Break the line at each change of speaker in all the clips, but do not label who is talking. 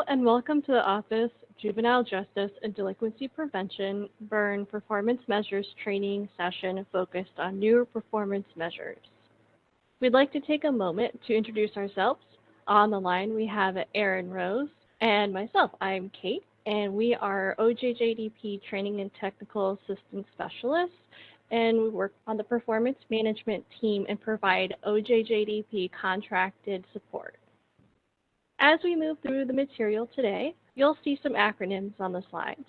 Hello and welcome to the Office Juvenile Justice and Delinquency Prevention Byrne Performance Measures Training session focused on new performance measures. We'd like to take a moment to introduce ourselves. On the line we have Erin Rose and myself. I'm Kate, and we are OJJDP Training and Technical Assistance Specialists, and we work on the performance management team and provide OJJDP contracted support. As we move through the material today, you'll see some acronyms on the slides.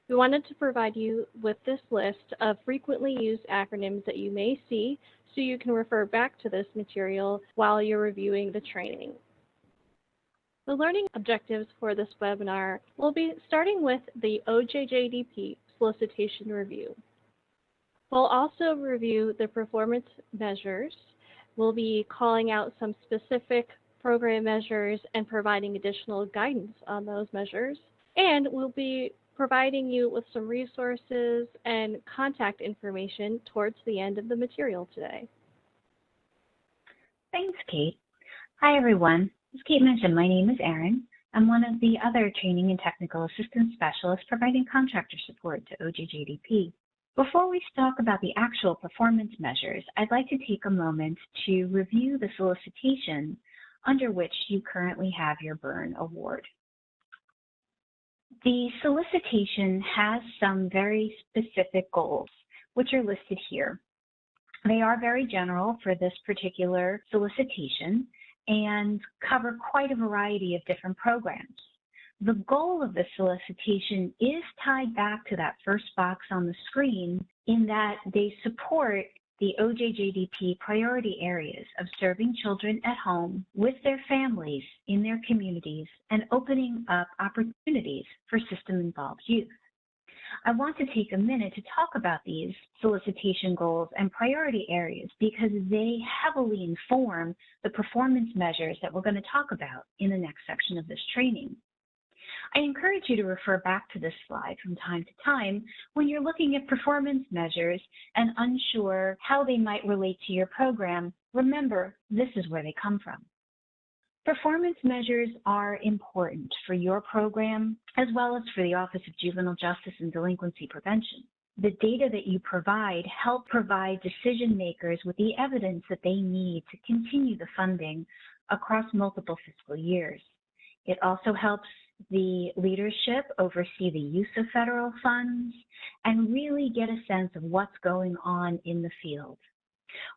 We wanted to provide you with this list of frequently used acronyms that you may see so you can refer back to this material while you're reviewing the training. The learning objectives for this webinar will be starting with the OJJDP solicitation review. We'll also review the performance measures. We'll be calling out some specific program measures and providing additional guidance on those measures. And we'll be providing you with some resources and contact information towards the end of the material today.
Thanks, Kate. Hi, everyone. As Kate mentioned, my name is Erin. I'm one of the other training and technical assistance specialists providing contractor support to OJJDP. Before we talk about the actual performance measures, I'd like to take a moment to review the solicitation under which you currently have your Byrne award. The solicitation has some very specific goals, which are listed here. They are very general for this particular solicitation and cover quite a variety of different programs. The goal of the solicitation is tied back to that first box on the screen in that they support the OJJDP priority areas of serving children at home with their families in their communities and opening up opportunities for system-involved youth. I want to take a minute to talk about these solicitation goals and priority areas because they heavily inform the performance measures that we're going to talk about in the next section of this training. I encourage you to refer back to this slide from time to time when you're looking at performance measures and unsure how they might relate to your program. Remember, this is where they come from. Performance measures are important for your program as well as for the Office of Juvenile Justice and Delinquency Prevention. The data that you provide help provide decision makers with the evidence that they need to continue the funding across multiple fiscal years. It also helps the leadership oversee the use of federal funds and really get a sense of what's going on in the field.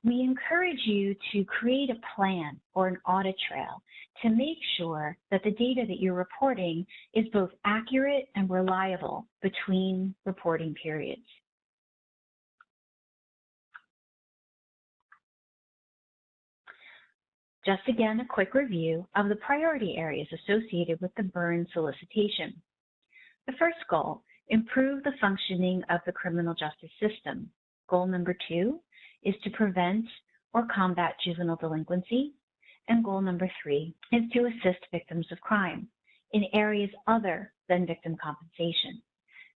We encourage you to create a plan or an audit trail to make sure that the data that you're reporting is both accurate and reliable between reporting periods. Just again, a quick review of the priority areas associated with the Byrne solicitation. The first goal, improve the functioning of the criminal justice system. Goal number 2 is to prevent or combat juvenile delinquency. And goal number 3 is to assist victims of crime in areas other than victim compensation.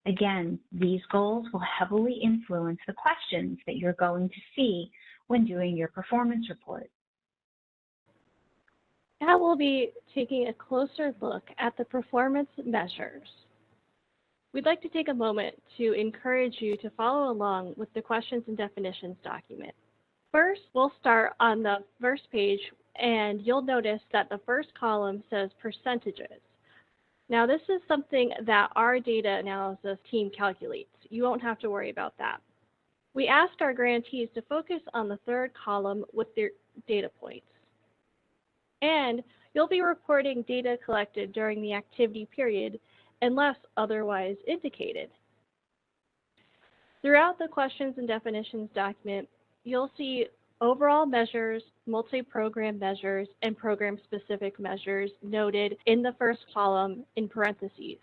Again, these goals will heavily influence the questions that you're going to see when doing your performance report.
Now we'll be taking a closer look at the performance measures. We'd like to take a moment to encourage you to follow along with the questions and definitions document. First, we'll start on the first page, and you'll notice that the first column says percentages. Now, this is something that our data analysis team calculates. You won't have to worry about that. We asked our grantees to focus on the third column with their data points. And you'll be reporting data collected during the activity period unless otherwise indicated. Throughout the questions and definitions document, you'll see overall measures, multi-program measures, and program-specific measures noted in the first column in parentheses.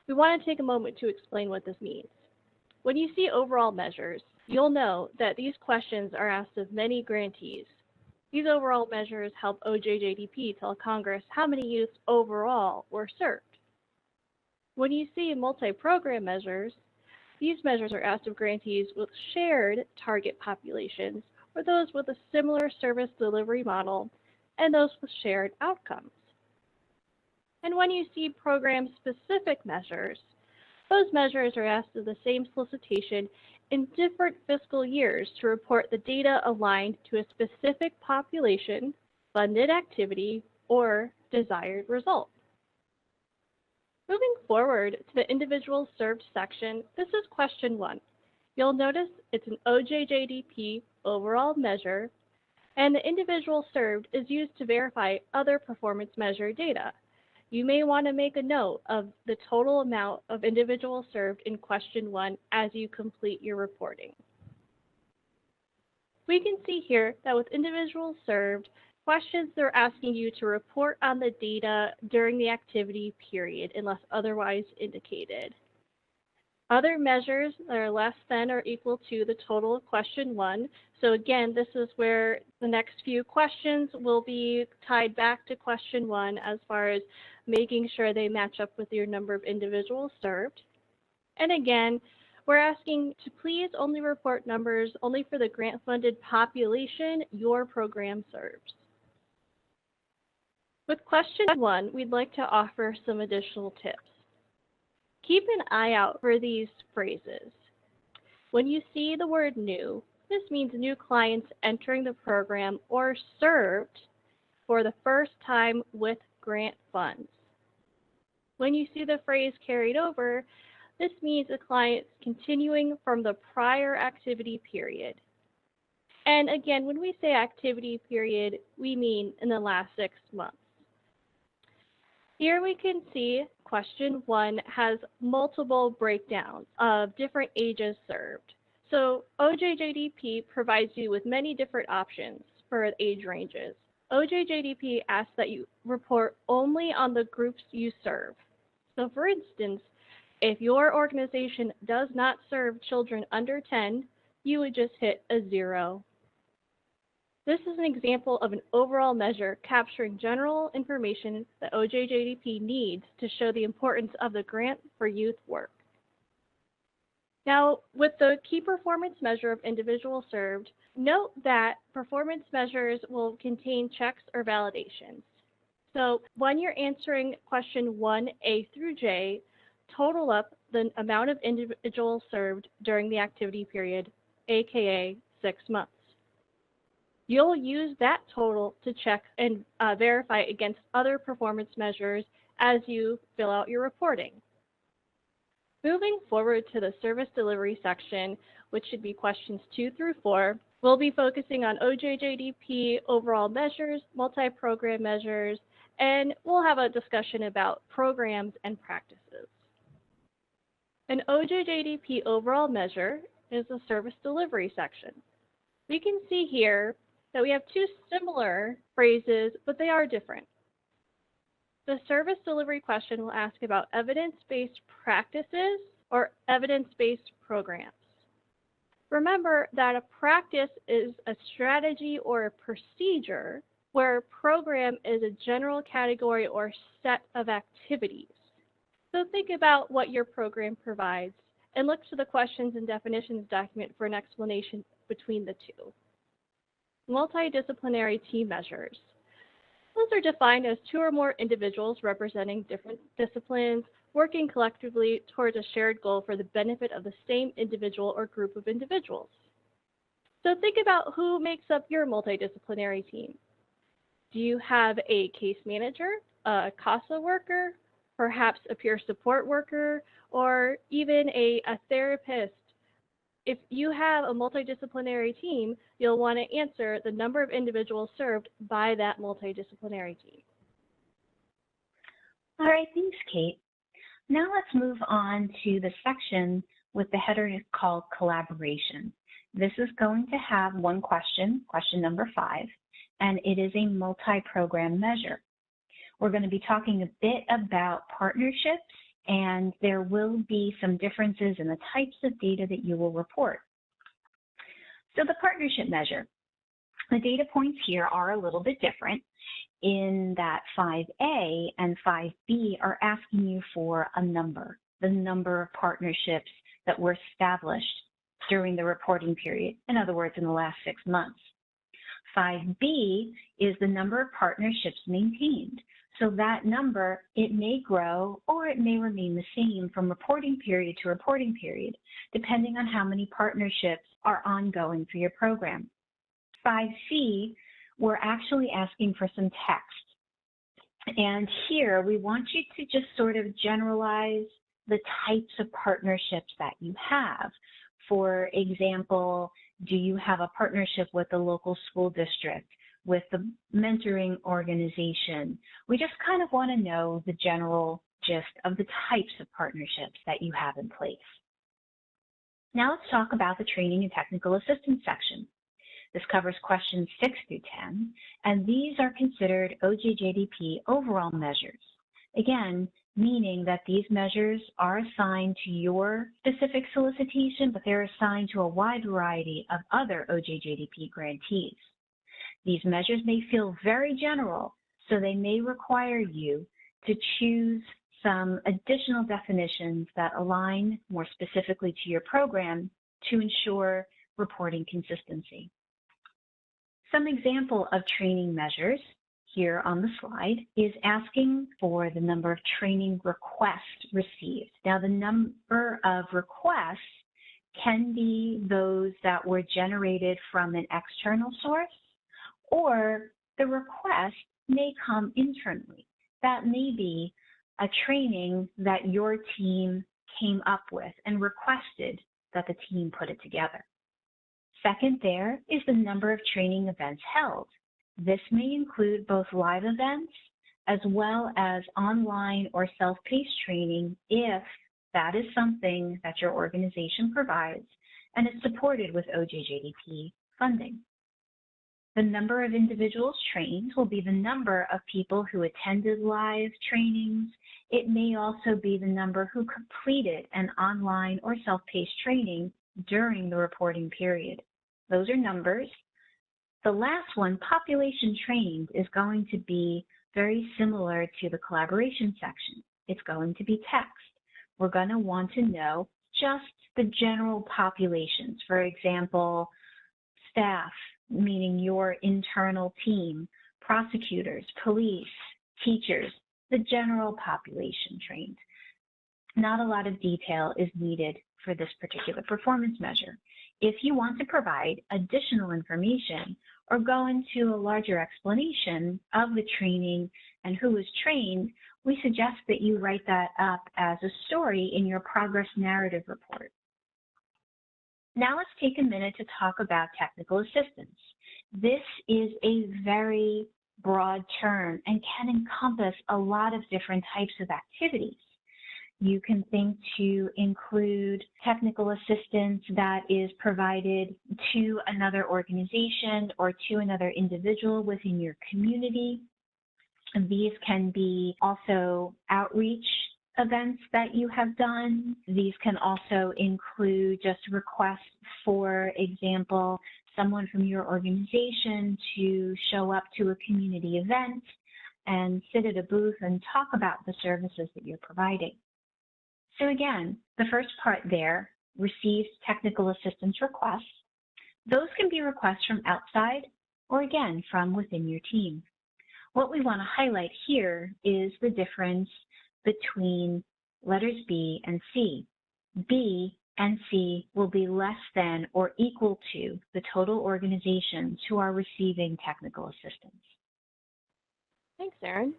We want to take a moment to explain what this means. When you see overall measures, you'll know that these questions are asked of many grantees. These overall measures help OJJDP tell Congress how many youth overall were served. When you see multi-program measures, these measures are asked of grantees with shared target populations or those with a similar service delivery model and those with shared outcomes. And when you see program-specific measures, those measures are asked of the same solicitation in different fiscal years to report the data aligned to a specific population, funded activity, or desired result. Moving forward to the individual served section, this is question 1. You'll notice it's an OJJDP overall measure, and the individual served is used to verify other performance measure data. You may want to make a note of the total amount of individuals served in question 1 as you complete your reporting. We can see here that with individuals served, questions they're asking you to report on the data during the activity period unless otherwise indicated. Other measures that are less than or equal to the total of question 1. So again, this is where the next few questions will be tied back to question 1 as far as making sure they match up with your number of individuals served. And again, we're asking to please only report numbers only for the grant-funded population your program serves. With question 1, we'd like to offer some additional tips. Keep an eye out for these phrases. When you see the word new, this means new clients entering the program or served for the first time with grant funds. When you see the phrase carried over, this means a client continuing from the prior activity period. And again, when we say activity period, we mean in the last 6 months. Here we can see question 1 has multiple breakdowns of different ages served. So OJJDP provides you with many different options for age ranges. OJJDP asks that you report only on the groups you serve. So for instance, if your organization does not serve children under 10, you would just hit a 0. This is an example of an overall measure capturing general information that OJJDP needs to show the importance of the grant for youth work. Now, with the key performance measure of individual served, note that performance measures will contain checks or validations. So when you're answering question 1A through J, total up the amount of individuals served during the activity period, aka 6 months. You'll use that total to check and verify against other performance measures as you fill out your reporting. Moving forward to the service delivery section, which should be questions 2 through 4, we'll be focusing on OJJDP overall measures, multi-program measures, and we'll have a discussion about programs and practices. An OJJDP overall measure is the service delivery section. We can see here that we have 2 similar phrases, but they are different. The service delivery question will ask about evidence-based practices or evidence-based programs. Remember that a practice is a strategy or a procedure, where a program is a general category or set of activities. So think about what your program provides and look to the questions and definitions document for an explanation between the 2. Multidisciplinary team measures. Those are defined as 2 or more individuals representing different disciplines working collectively towards a shared goal for the benefit of the same individual or group of individuals. So think about who makes up your multidisciplinary team. Do you have a case manager, a CASA worker, perhaps a peer support worker, or even a therapist? If you have a multidisciplinary team, you'll want to answer the number of individuals served by that multidisciplinary team.
All right, thanks, Kate. Now let's move on to the section with the header called collaboration. This is going to have 1 question, question number 5, and it is a multi-program measure. We're going to be talking a bit about partnerships, and there will be some differences in the types of data that you will report. So the partnership measure, the data points here are a little bit different in that 5A and 5B are asking you for a number, the number of partnerships that were established during the reporting period, in other words, in the last 6 months. 5B is the number of partnerships maintained. So that number, it may grow or it may remain the same from reporting period to reporting period, depending on how many partnerships are ongoing for your program. 5C, we're actually asking for some text. And here we want you to just sort of generalize the types of partnerships that you have. For example, do you have a partnership with the local school district, with the mentoring organization? We just kind of want to know the general gist of the types of partnerships that you have in place. Now let's talk about the training and technical assistance section. This covers questions 6 through 10, and these are considered OJJDP overall measures. Again, meaning that these measures are assigned to your specific solicitation, but they're assigned to a wide variety of other OJJDP grantees. These measures may feel very general, so they may require you to choose some additional definitions that align more specifically to your program to ensure reporting consistency. Some example of training measures here on the slide is asking for the number of training requests received. Now, the number of requests can be those that were generated from an external source, or the request may come internally. That may be a training that your team came up with and requested that the team put it together. Second there is the number of training events held. This may include both live events as well as online or self-paced training if that is something that your organization provides and is supported with OJJDP funding. The number of individuals trained will be the number of people who attended live trainings. It may also be the number who completed an online or self-paced training during the reporting period. Those are numbers. The last one, population trained, is going to be very similar to the collaboration section. It's going to be text. We're going to want to know just the general populations. For example, staff, meaning your internal team, prosecutors, police, teachers, the general population trained. Not a lot of detail is needed for this particular performance measure. If you want to provide additional information or go into a larger explanation of the training and who was trained, we suggest that you write that up as a story in your progress narrative report. Now let's take a minute to talk about technical assistance. This is a very broad term and can encompass a lot of different types of activities. You can think to include technical assistance that is provided to another organization or to another individual within your community. And these can be also outreach events that you have done. These can also include just requests, for example, someone from your organization to show up to a community event and sit at a booth and talk about the services that you're providing. So again, the first part there, receives technical assistance requests. Those can be requests from outside or again, from within your team. What we want to highlight here is the difference between letters B and C. B and C will be less than or equal to the total organizations who are receiving technical assistance.
Thanks, Erin.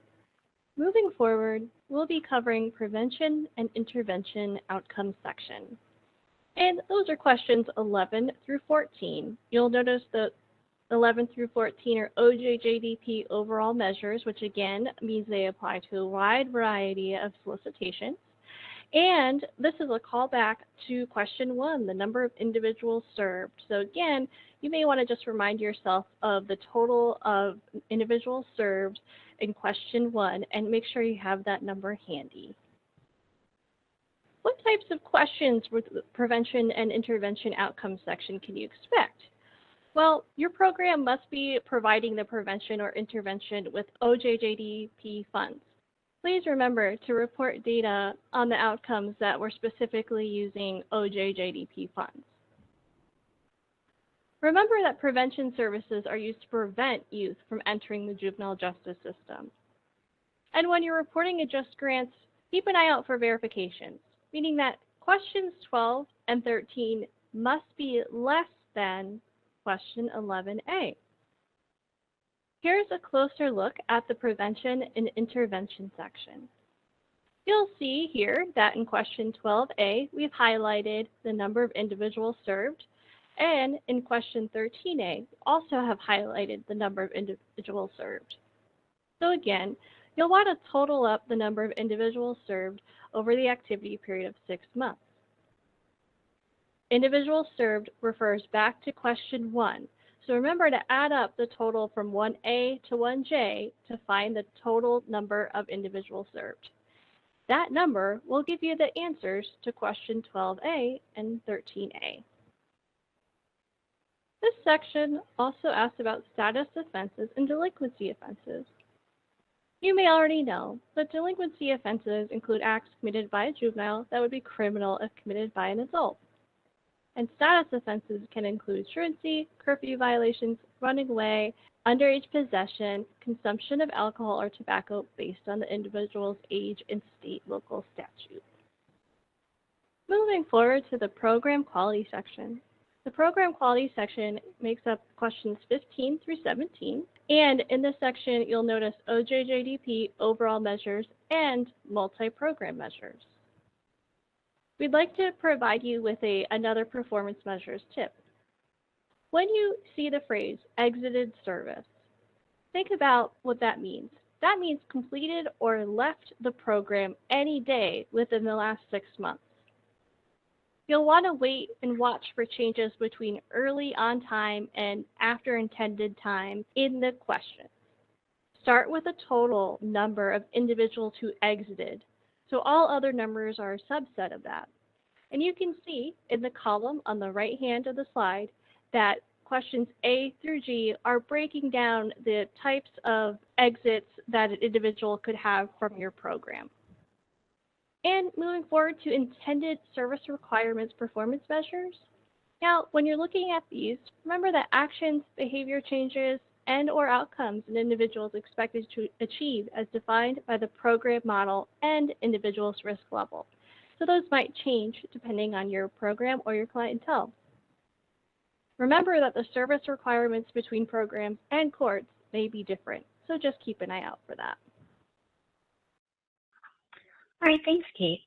Moving forward, we'll be covering prevention and intervention outcomes section. And those are questions 11 through 14. You'll notice that 11 through 14 are OJJDP overall measures, which again means they apply to a wide variety of solicitations. And this is a callback to question 1, the number of individuals served. So again, you may want to just remind yourself of the total of individuals served in question 1 and make sure you have that number handy. What types of questions with the prevention and intervention outcomes section can you expect? Well, your program must be providing the prevention or intervention with OJJDP funds. Please remember to report data on the outcomes that were specifically using OJJDP funds. Remember that prevention services are used to prevent youth from entering the juvenile justice system. And when you're reporting adjust grants, keep an eye out for verifications, meaning that questions 12 and 13 must be less than question 11A. Here's a closer look at the prevention and intervention section. You'll see here that in question 12A, we've highlighted the number of individuals served, and in question 13A, we also have highlighted the number of individuals served. So again, you'll want to total up the number of individuals served over the activity period of 6 months. Individuals served refers back to question 1. So remember to add up the total from 1A to 1J to find the total number of individuals served. That number will give you the answers to question 12A and 13A. This section also asks about status offenses and delinquency offenses. You may already know that delinquency offenses include acts committed by a juvenile that would be criminal if committed by an adult. And status offenses can include truancy, curfew violations, running away, underage possession, consumption of alcohol or tobacco based on the individual's age and state local statute. Moving forward to the program quality section. The program quality section makes up questions 15 through 17, and in this section you'll notice OJJDP overall measures and multi-program measures. We'd like to provide you with another performance measures tip. When you see the phrase exited service, think about what that means. That means completed or left the program any day within the last 6 months. You'll want to wait and watch for changes between early on time and after intended time in the question. Start with a total number of individuals who exited, so all other numbers are a subset of that. And you can see in the column on the right hand of the slide that questions A through G are breaking down the types of exits that an individual could have from your program. And moving forward to intended service requirements performance measures. Now, when you're looking at these, remember that actions, behavior changes, and/or outcomes an individual is expected to achieve as defined by the program model and individual's risk level. So those might change depending on your program or your clientele. Remember that the service requirements between programs and courts may be different, so just keep an eye out for that.
All right, thanks, Kate.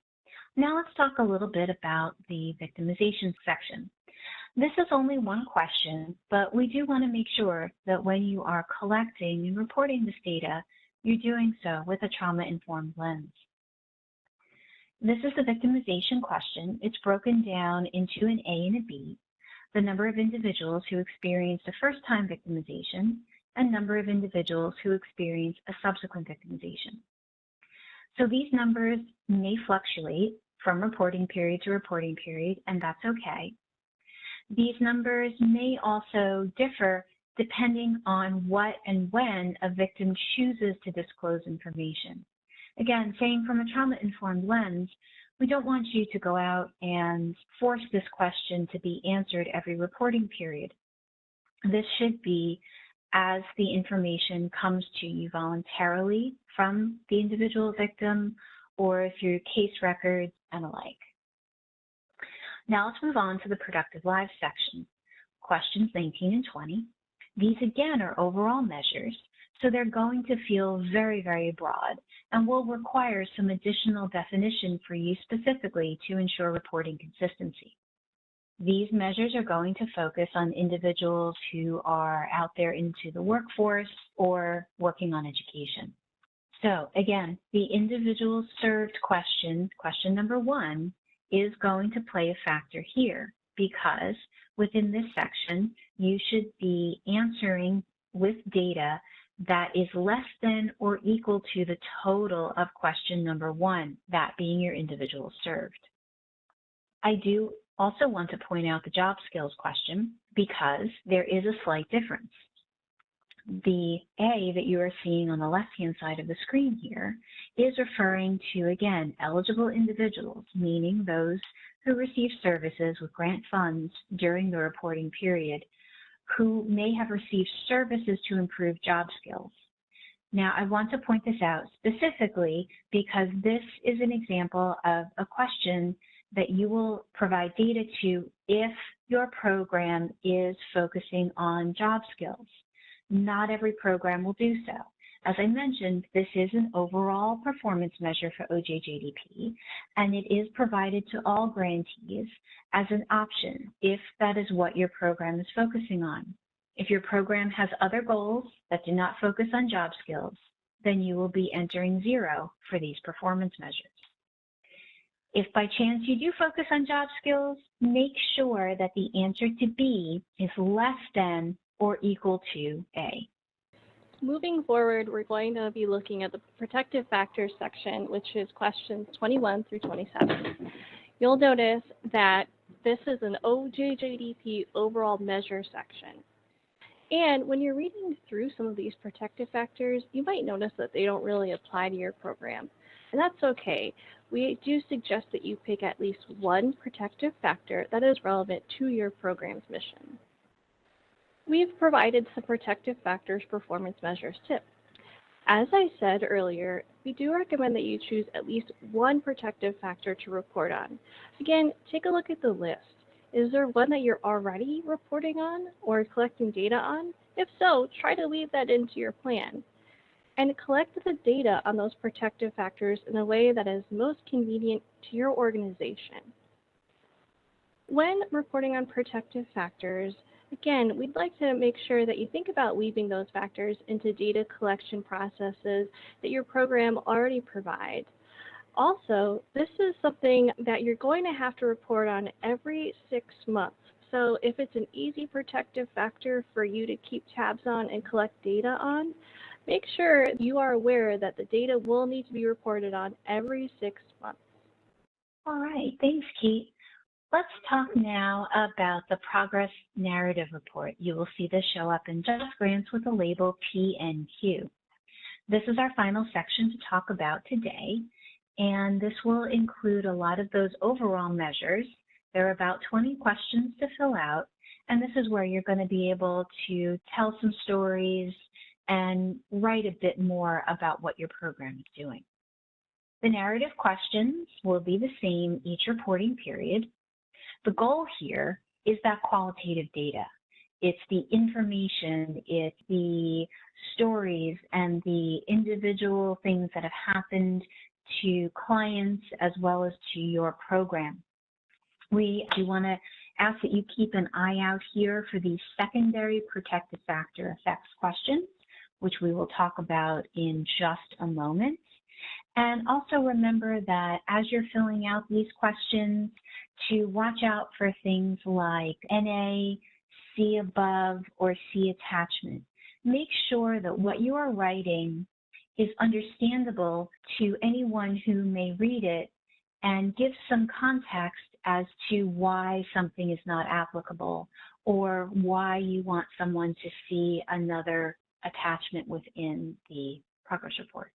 Now let's talk a little bit about the victimization section. This is only one question, but we do want to make sure that when you are collecting and reporting this data, you're doing so with a trauma-informed lens. This is the victimization question. It's broken down into an A and a B, the number of individuals who experienced a first-time victimization and number of individuals who experienced a subsequent victimization. So these numbers may fluctuate from reporting period to reporting period, and that's okay. These numbers may also differ depending on what and when a victim chooses to disclose information. Again, saying from a trauma-informed lens, we don't want you to go out and force this question to be answered every reporting period. This should be as the information comes to you voluntarily from the individual victim or through case records and alike. Now let's move on to the productive lives section. Questions 19 and 20. These again are overall measures, so they're going to feel very, very broad and will require some additional definition for you specifically to ensure reporting consistency. These measures are going to focus on individuals who are out there into the workforce or working on education. So again, the individual served question, question number 1, is going to play a factor here because within this section, you should be answering with data that is less than or equal to the total of question number 1, that being your individual served. I do also want to point out the job skills question because there is a slight difference. The A that you are seeing on the left-hand side of the screen here is referring to, again, eligible individuals, meaning those who receive services with grant funds during the reporting period who may have received services to improve job skills. Now, I want to point this out specifically because this is an example of a question that you will provide data to if your program is focusing on job skills. Not every program will do so. As I mentioned, this is an overall performance measure for OJJDP, and it is provided to all grantees as an option if that is what your program is focusing on. If your program has other goals that do not focus on job skills, then you will be entering 0 for these performance measures. If by chance you do focus on job skills, make sure that the answer to B is less than or equal to A.
Moving forward, we're going to be looking at the protective factors section, which is questions 21 through 27. You'll notice that this is an OJJDP overall measure section. And when you're reading through some of these protective factors, you might notice that they don't really apply to your program. And that's okay. We do suggest that you pick at least one protective factor that is relevant to your program's mission. We've provided some protective factors performance measures tip. As I said earlier, we do recommend that you choose at least one protective factor to report on. Again, take a look at the list. Is there one that you're already reporting on or collecting data on? If so, try to weave that into your plan. And collect the data on those protective factors in a way that is most convenient to your organization. When reporting on protective factors, again, we'd like to make sure that you think about weaving those factors into data collection processes that your program already provides. Also, this is something that you're going to have to report on every 6 months. So if it's an easy protective factor for you to keep tabs on and collect data on, make sure you are aware that the data will need to be reported on every 6 months.
All right, thanks, Kate. Let's talk now about the progress narrative report. You will see this show up in JUST Grants with the label PNQ. This is our final section to talk about today, and this will include a lot of those overall measures. There are about 20 questions to fill out, and this is where you're going to be able to tell some stories and write a bit more about what your program is doing. The narrative questions will be the same each reporting period. The goal here is that qualitative data. It's the information, it's the stories and the individual things that have happened to clients as well as to your program. We do want to ask that you keep an eye out here for the secondary protective factor effects questions, which we will talk about in just a moment. And also remember that as you're filling out these questions, to watch out for things like NA, C above, or C attachment. Make sure that what you are writing is understandable to anyone who may read it and give some context as to why something is not applicable or why you want someone to see another attachment within the progress report.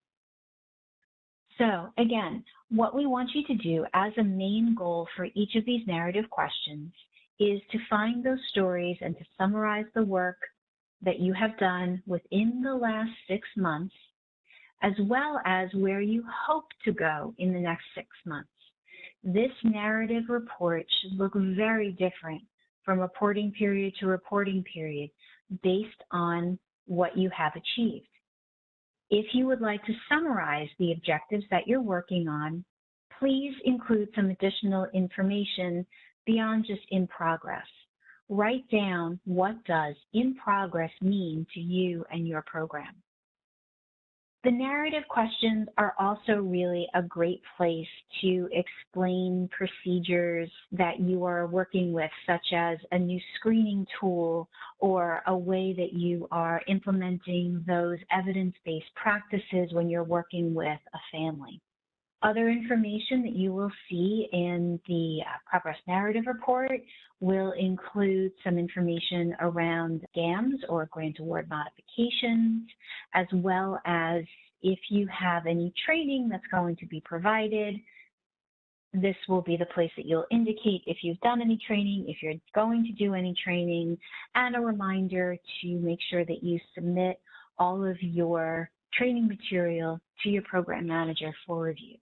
So again, what we want you to do as a main goal for each of these narrative questions is to find those stories and to summarize the work that you have done within the last 6 months, as well as where you hope to go in the next 6 months. This narrative report should look very different from reporting period to reporting period based on what you have achieved. If you would like to summarize the objectives that you're working on, please include some additional information beyond just in progress. Write down what does in progress mean to you and your program. The narrative questions are also really a great place to explain procedures that you are working with, such as a new screening tool or a way that you are implementing those evidence-based practices when you're working with a family. Other information that you will see in the progress narrative report will include some information around GAMs or grant award modifications, as well as if you have any training that's going to be provided. This will be the place that you'll indicate if you've done any training, if you're going to do any training, and a reminder to make sure that you submit all of your training material to your program manager for review.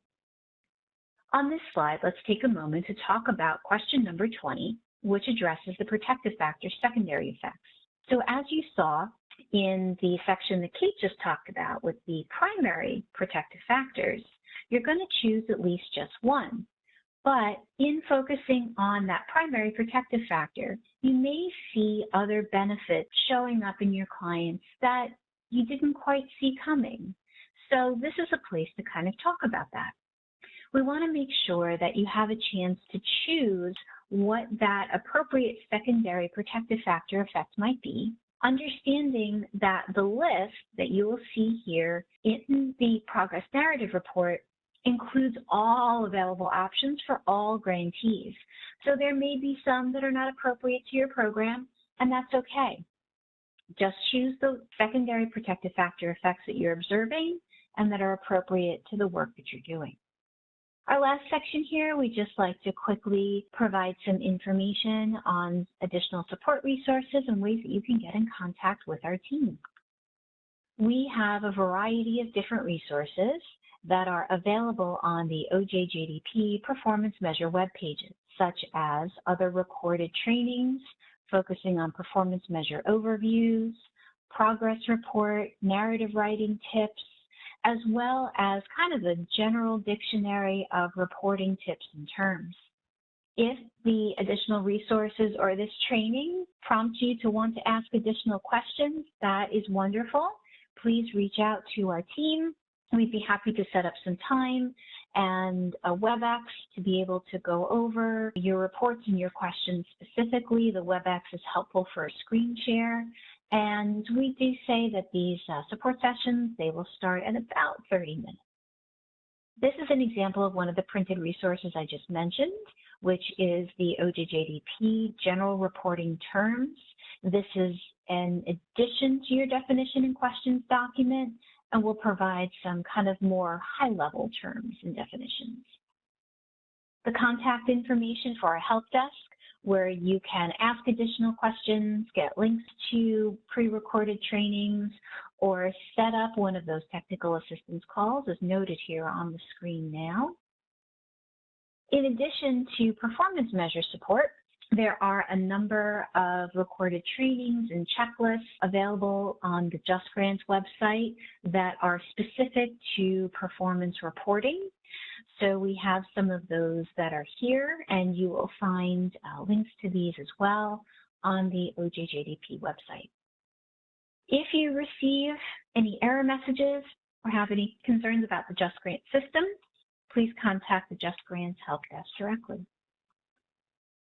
On this slide, let's take a moment to talk about question number 20, which addresses the protective factor secondary effects. So as you saw in the section that Kate just talked about with the primary protective factors, you're going to choose at least just one. But in focusing on that primary protective factor, you may see other benefits showing up in your clients that you didn't quite see coming. So this is a place to kind of talk about that. We want to make sure that you have a chance to choose what that appropriate secondary protective factor effect might be, understanding that the list that you will see here in the progress narrative report includes all available options for all grantees. So there may be some that are not appropriate to your program, and that's okay. Just choose the secondary protective factor effects that you're observing and that are appropriate to the work that you're doing. Our last section here, we just like to quickly provide some information on additional support resources and ways that you can get in contact with our team. We have a variety of different resources that are available on the OJJDP performance measure web pages, such as other recorded trainings focusing on performance measure overviews, progress report, narrative writing tips, as well as kind of a general dictionary of reporting tips and terms. If the additional resources or this training prompts you to want to ask additional questions, that is wonderful. Please reach out to our team. We'd be happy to set up some time and a WebEx to be able to go over your reports and your questions specifically. The WebEx is helpful for a screen share. And we do say that these support sessions, they will start at about 30 minutes. This is an example of one of the printed resources I just mentioned, which is the OJJDP General Reporting Terms. This is an addition to your definition and questions document, and will provide some kind of more high-level terms and definitions. The contact information for our help desk, where you can ask additional questions, get links to pre-recorded trainings, or set up one of those technical assistance calls, is noted here on the screen now. In addition to performance measure support, there are a number of recorded trainings and checklists available on the Just Grants website that are specific to performance reporting. So we have some of those that are here, and you will find links to these as well on the OJJDP website. If you receive any error messages or have any concerns about the Just Grants system, please contact the Just Grants help desk directly.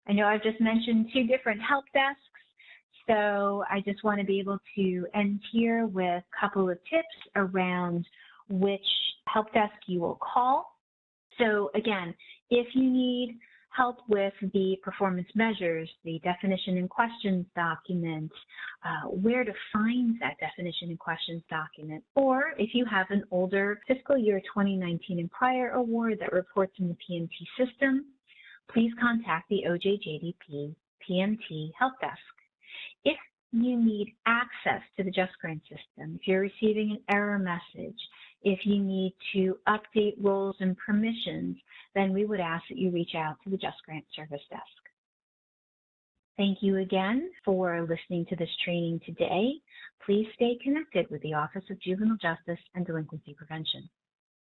I know I've just mentioned 2 different help desks, so I just want to be able to end here with a couple of tips around which help desk you will call. So again, if you need help with the performance measures, the definition and questions document, where to find that definition and questions document, or if you have an older fiscal year 2019 and prior award that reports in the PMT system, please contact the OJJDP PMT Help Desk. If you need access to the Just Grants system, if you're receiving an error message, if you need to update roles and permissions, then we would ask that you reach out to the Just Grants Service Desk. Thank you again for listening to this training today. Please stay connected with the Office of Juvenile Justice and Delinquency Prevention.